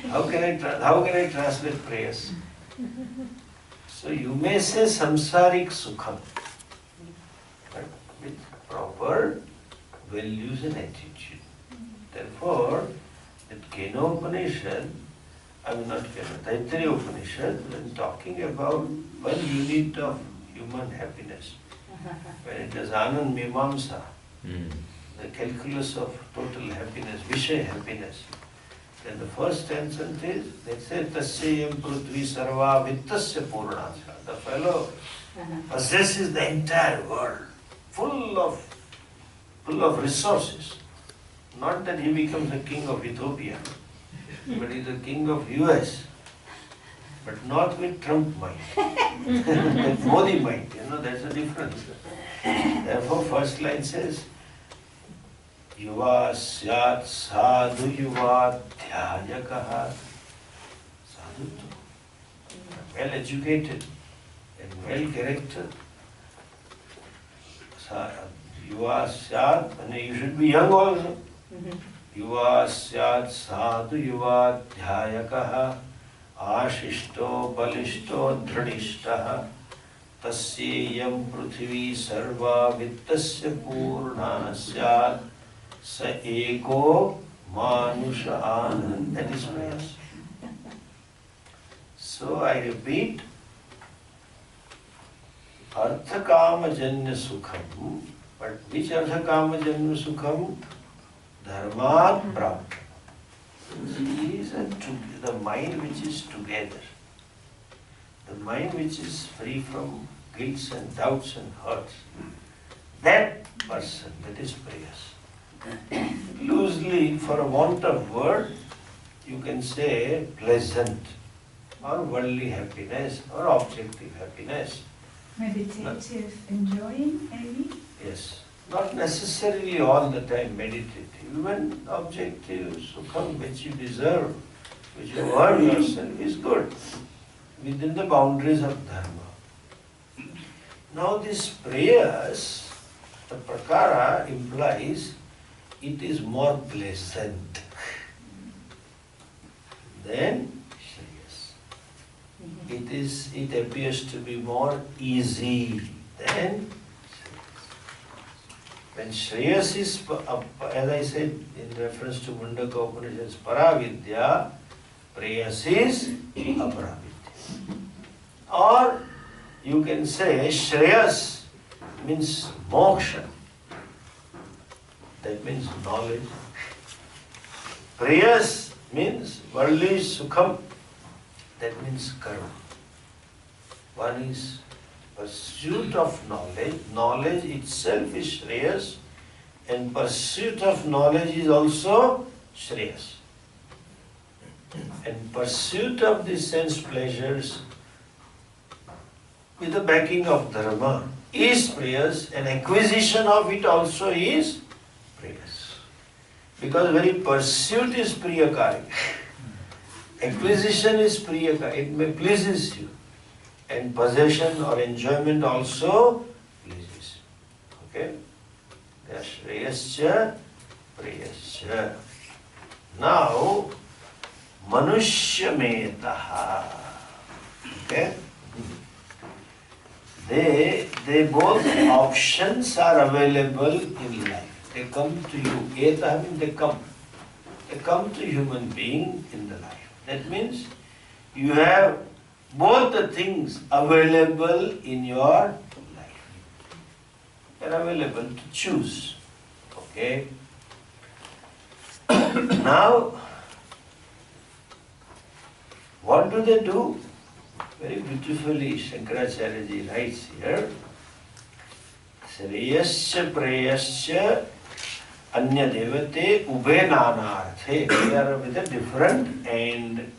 How can I translate prayers? So you may say samsaric sukham, but with proper values and attitude. Therefore, that Kathopanishad, Taittiriya Upanishad, when talking about one unit of human happiness, when it is Anand Mimamsa, the calculus of total happiness, Vishaya happiness. Then the first sentence is, they say, Tasyayam Prithvi Sarva Vittasya Purnasya. The fellow possesses the entire world, full of resources. Not that he becomes the king of Ethiopia, but he is the king of US. but not with Trump mind. With Modi mind, that's the difference. Therefore, first line says, Yuva syat sadhu yuva dhyayakaha. Sadhu, well educated and well character. Yuva syat, and you should be young also. Yuva syat sadhu yuva dhyayakaha. Ashishto balishto dhradishtaha. Tasyayam prithvi sarva vittasya purna syat. Sa eko manusha anand. That is prayers. So I repeat, Artha kama janya sukham. But which artha kama janya sukham? Dharmat prapta. Is the mind which is together. The mind which is free from guilt and doubts and hurts. That person, that is prayers. Loosely, for a want of word, you can say pleasant, or worldly happiness, or objective happiness. Meditative, enjoying, maybe? Yes. Not necessarily all the time meditative. Even objective sukham which you deserve, which you earn yourself, is good, within the boundaries of dharma. Now these prayers, the prakara implies it is more pleasant than shreyas. It appears to be more easy than shreyas. When shreyas is, as I said in reference to Kathopanishad, paravidya, prayas is aparavidya. Or you can say shreyas means moksha. That means knowledge. Prayas means worldly sukham. That means karma. One is pursuit of knowledge. Knowledge itself is shreyas, and pursuit of knowledge is also shreyas. And pursuit of the sense pleasures with the backing of dharma is prayas, and acquisition of it also is prayas. Because very pursuit is priyakari. Acquisition is priyakari. It may pleases you. And possession or enjoyment also pleases. Okay? They are shreyascha, prayascha. Now, manushya-metaha. Okay? They both options are available in life. They come to you. Eta means they come. They come to human being in the life. That means you have both the things available in your life. They are available to choose. Okay? Now, what do? Very beautifully Shankaracharya ji writes here, Shreyascha prayascha anya devate ube nanarthe. They are with a different end.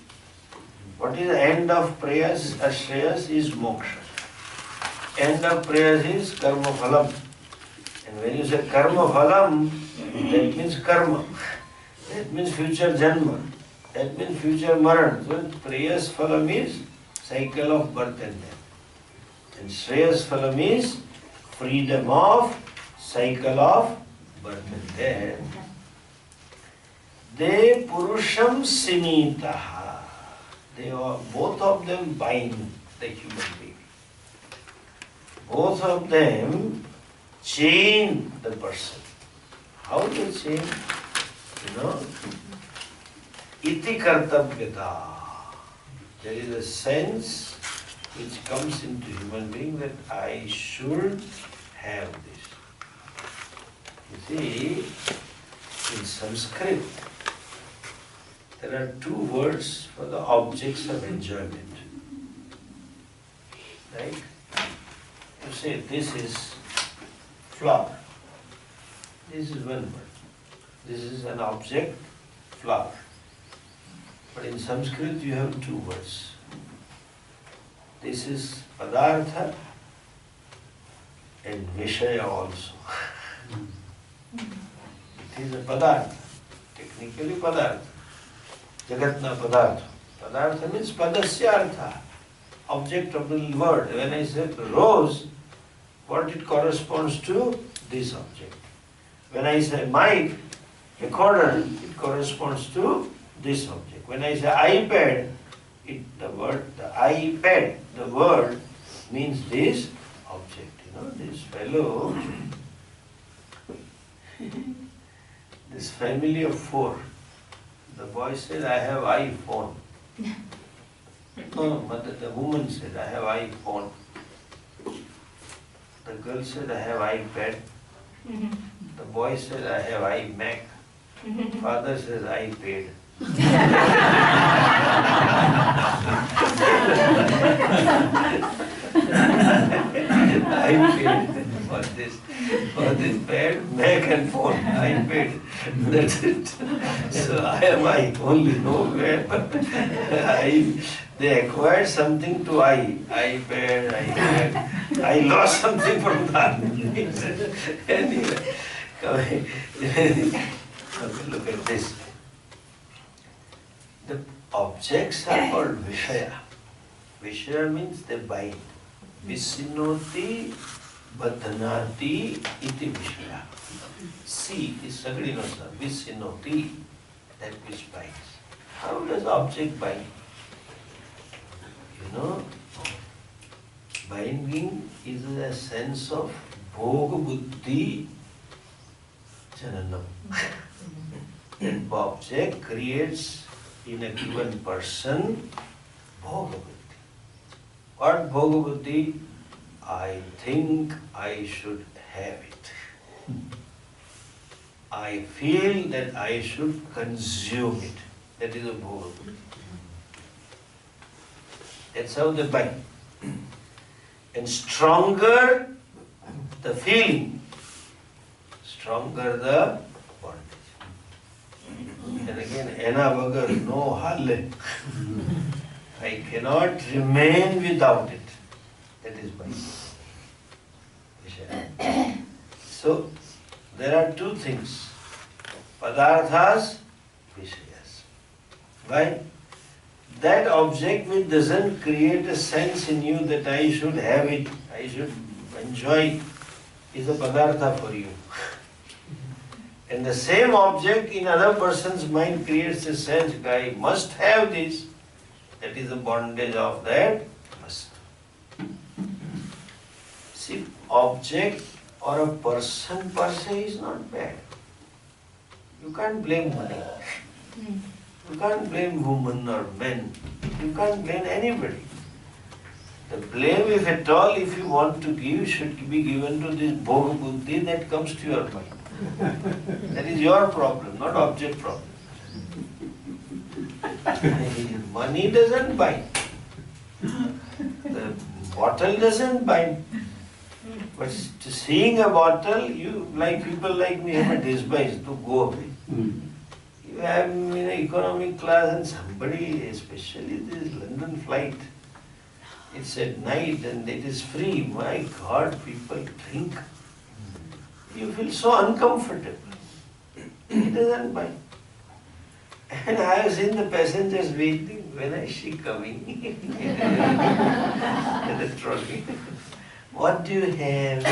What is the end of prayers? Shreyas is moksha. End of prayers is karma phalam. And when you say karma phalam, that means karma. That means future janma. That means future maran. So prayers phalam is cycle of birth and death. And Shreyas phalam is freedom of cycle of birth and death. They purusham simitaha. They are, both of them bind the human being. Both of them chain the person. How they chain? Iti kartavyata. There is a sense which comes into human being that I should have this. You see, in Sanskrit, there are two words for the objects of enjoyment. Right? You say this is flower. This is one word. This is an object, flower. But in Sanskrit you have two words. This is padartha and vishaya also. It is a padartha, technically padartha. Jagatna padartha. Padartha means padasya artha, object of the word. When I say rose, what it corresponds to? This object. When I say mic, recorder, it corresponds to this object. When I say iPad, the iPad, the word means this object. This fellow, this family of 4. The boy said, I have iPhone. No, but the woman said, I have iPhone. The girl said, I have iPad. The boy said, I have iMac. Father says, I paid. I paid for this pad, Mac and phone. I paid. That's it. So I am I only know where. They acquired something to I paid. I lost something from that. Anyway, okay, look at this. The objects are called vishaya. Vishaya means they bind. Visinoti badhanati iti vishaya. Si is sagrinosa. Visinoti, that which binds. How does object bind? Binding is a sense of bhoga buddhi jananam. That object creates in a given person bhoga buddhi. What bhoga buddhi? I think I should have it. I feel that I should consume it. That is a bhoga buddhi. That's how they bind. And stronger the feeling, stronger the bondage. And again, ena bagar no halle. I cannot remain without it. That is binding. So, there are two things. Padarthas, vishayas. Why? That object which doesn't create a sense in you that I should have it, I should enjoy it, is a padartha for you. And the same object in other person's mind creates a sense that I must have this. That is the bondage of that must. See, object or a person per se is not bad. You can't blame money. You can't blame women or men. You can't blame anybody. The blame, if at all, if you want to give, should be given to this bhoga buddhi that comes to your mind. That is your problem, not object problem. Money doesn't bind. The bottle doesn't bind. But seeing a bottle, you, like people like me, have a despise to go away. You have in economic class and somebody, especially this London flight, it's at night and it is free. My God, people drink. You feel so uncomfortable. It doesn't bind. And I have seen the passengers waiting. When is she coming? In the trolley. What do you have?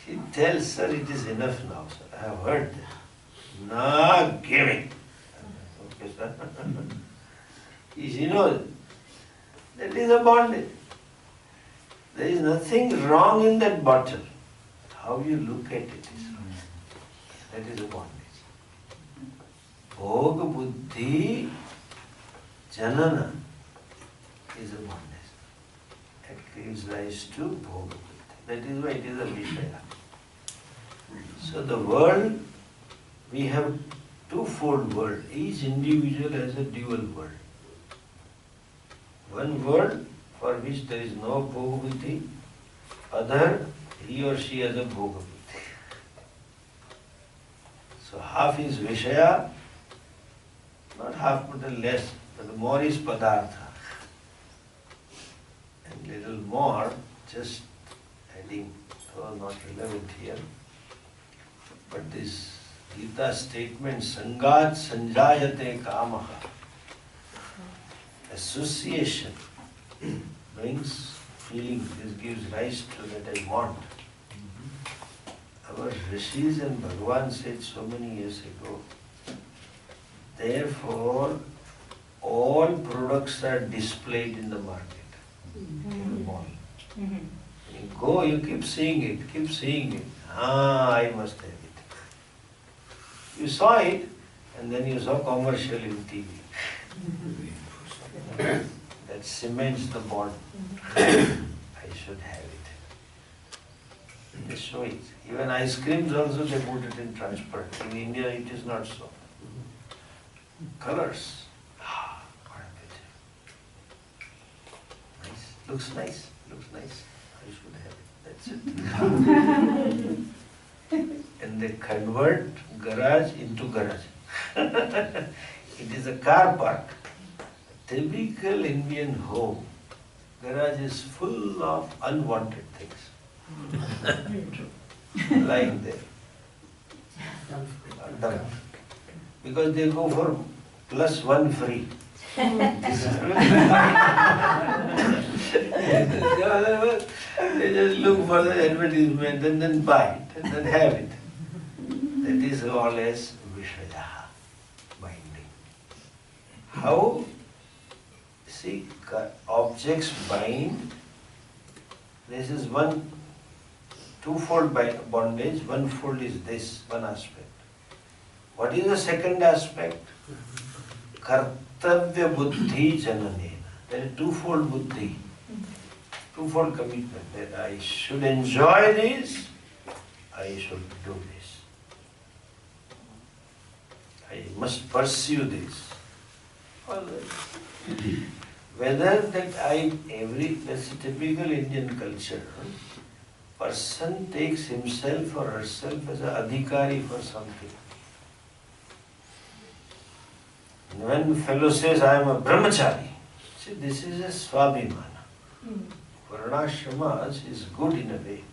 She tells, sir, it is enough now, sir. I have heard that. No giving. Okay, sir. She knows that is a bondage. There is nothing wrong in that bottle. How you look at it is wrong. That is a bondage. Bhoga buddhi janana is a bondage. That gives rise to bhoga buddhi. That is why it is a vishaya. So the world, we have twofold world. Each individual has a dual world. One world for which there is no bhoga buddhi, other he or she has a bhoga buddhi. So half is vishaya, not half but less, But the more is padartha. And little more, just adding, though not relevant here, but this Gita statement, Sangat Sanjayate Kamaha, association brings feeling, this gives rise to that I want. Our rishis and Bhagavan said so many years ago, therefore all products are displayed in the market, in the mall. You go, you keep seeing it. I must have it. You saw it, and then you saw commercial in TV. That cements the bond. I should have it. They show it. Even ice creams also they put it in transparent. In India it is not so. Colors. What a picture. Nice. Looks nice. I should have it. That's it. And they convert garage into garage. It is a car park. A typical Indian home, garage is full of unwanted things. Lying there. Dumped. Because they go for +1 free. They just look for the advertisement and then buy it and then have it. That is all as Vishaya, binding. How? See, objects bind. This is one twofold bondage. One fold is this, one aspect. What is the second aspect? Kartavya buddhi jananena. There is twofold buddhi, twofold commitment that I should enjoy this, I should do this. I must pursue this. Whether that that's a typical Indian culture, person takes himself or herself as an adhikari for something. When fellow says, I am a brahmachari, see, this is a swabhimana. Varnashramas is good in a way.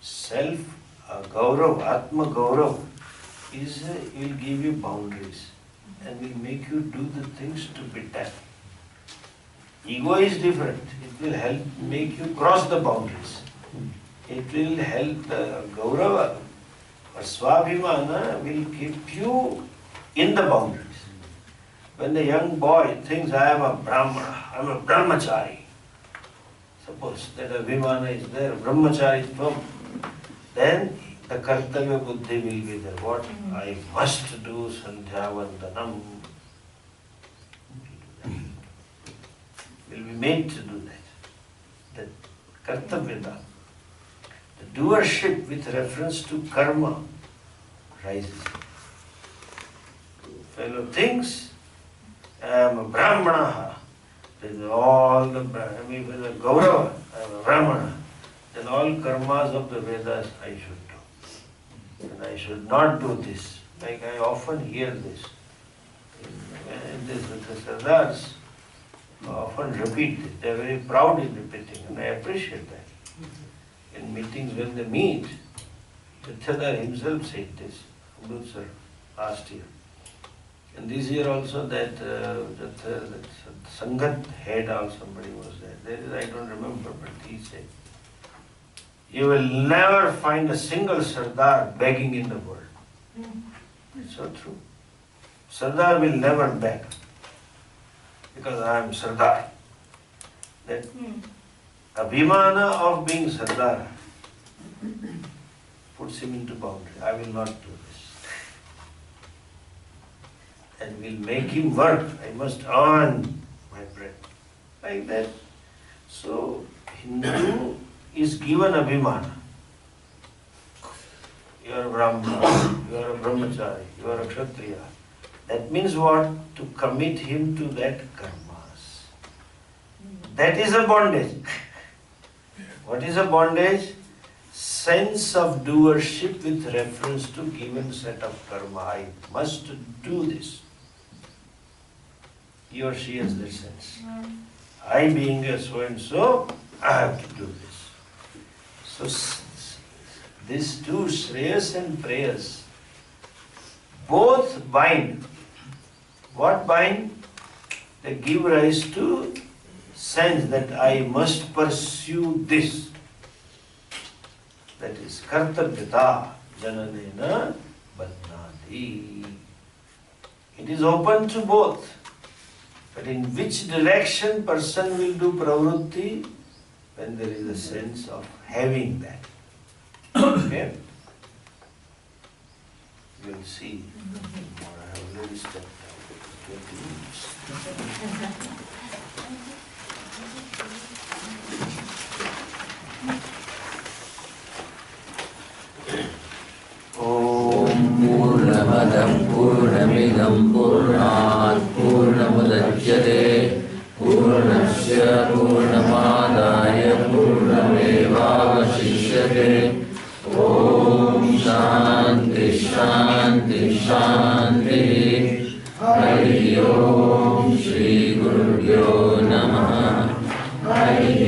Self gaurav, atma gaurav will give you boundaries and will make you do the things to be done. Ego is different. It will help make you cross the boundaries. It will help the gaurava or swabhimana will keep you in the boundaries. When the young boy thinks, I am a brahmana, I am a brahmachari, suppose that abhimana is there, brahmachari is firm, then the kartavya buddhi will be there. What? I must do sandhyavandanam. Will be made to do that. That kartavyata. The doership with reference to karma rises. Fellow thinks, I am a brahmana. Then all the gaurava, I am a brahmana. Then all karmas of the Vedas I should do. And I should not do this. Like I often hear this. The Sardars often repeat this. They are very proud in repeating, and I appreciate that. In meetings when they meet, Tirthadhar himself said this, Amritsar, last year. And this year also that Sangat head or somebody was there. I don't remember, but he said, you will never find a single Sardar begging in the world. It's so true. Sardar will never beg because I am Sardar. That abhimana of being Sardar puts him into boundary. I will not do this. And will make him work. I must earn my bread. Like that. So, Hindu is given abhimana. You are a brahmana, you are a brahmachari, you are a kshatriya. That means what? To commit him to that karmas. That is a bondage. What is a bondage? Sense of doership with reference to given set of karma. I must do this. he or she has that sense. I being a so and so, I have to do this. So these two, Shreyas and Preyas, both bind. What bind? They give rise to sense that I must pursue this. That is kartavyata jananena badnati. It is open to both. But in which direction person will do pravrutti? When there is a sense of having that. Okay? We will see. I have already stepped out. 20 minutes. पूर्णमदं पूर्णमिदं पूर्णात् पूर्णमुदच्यते पूर्णस्य पूर्णमादाय पूर्णमेवावशिष्यते ॐ शान्ति शान्ति शान्तिः हरि ओम श्री गुरुभ्यो नमः हरि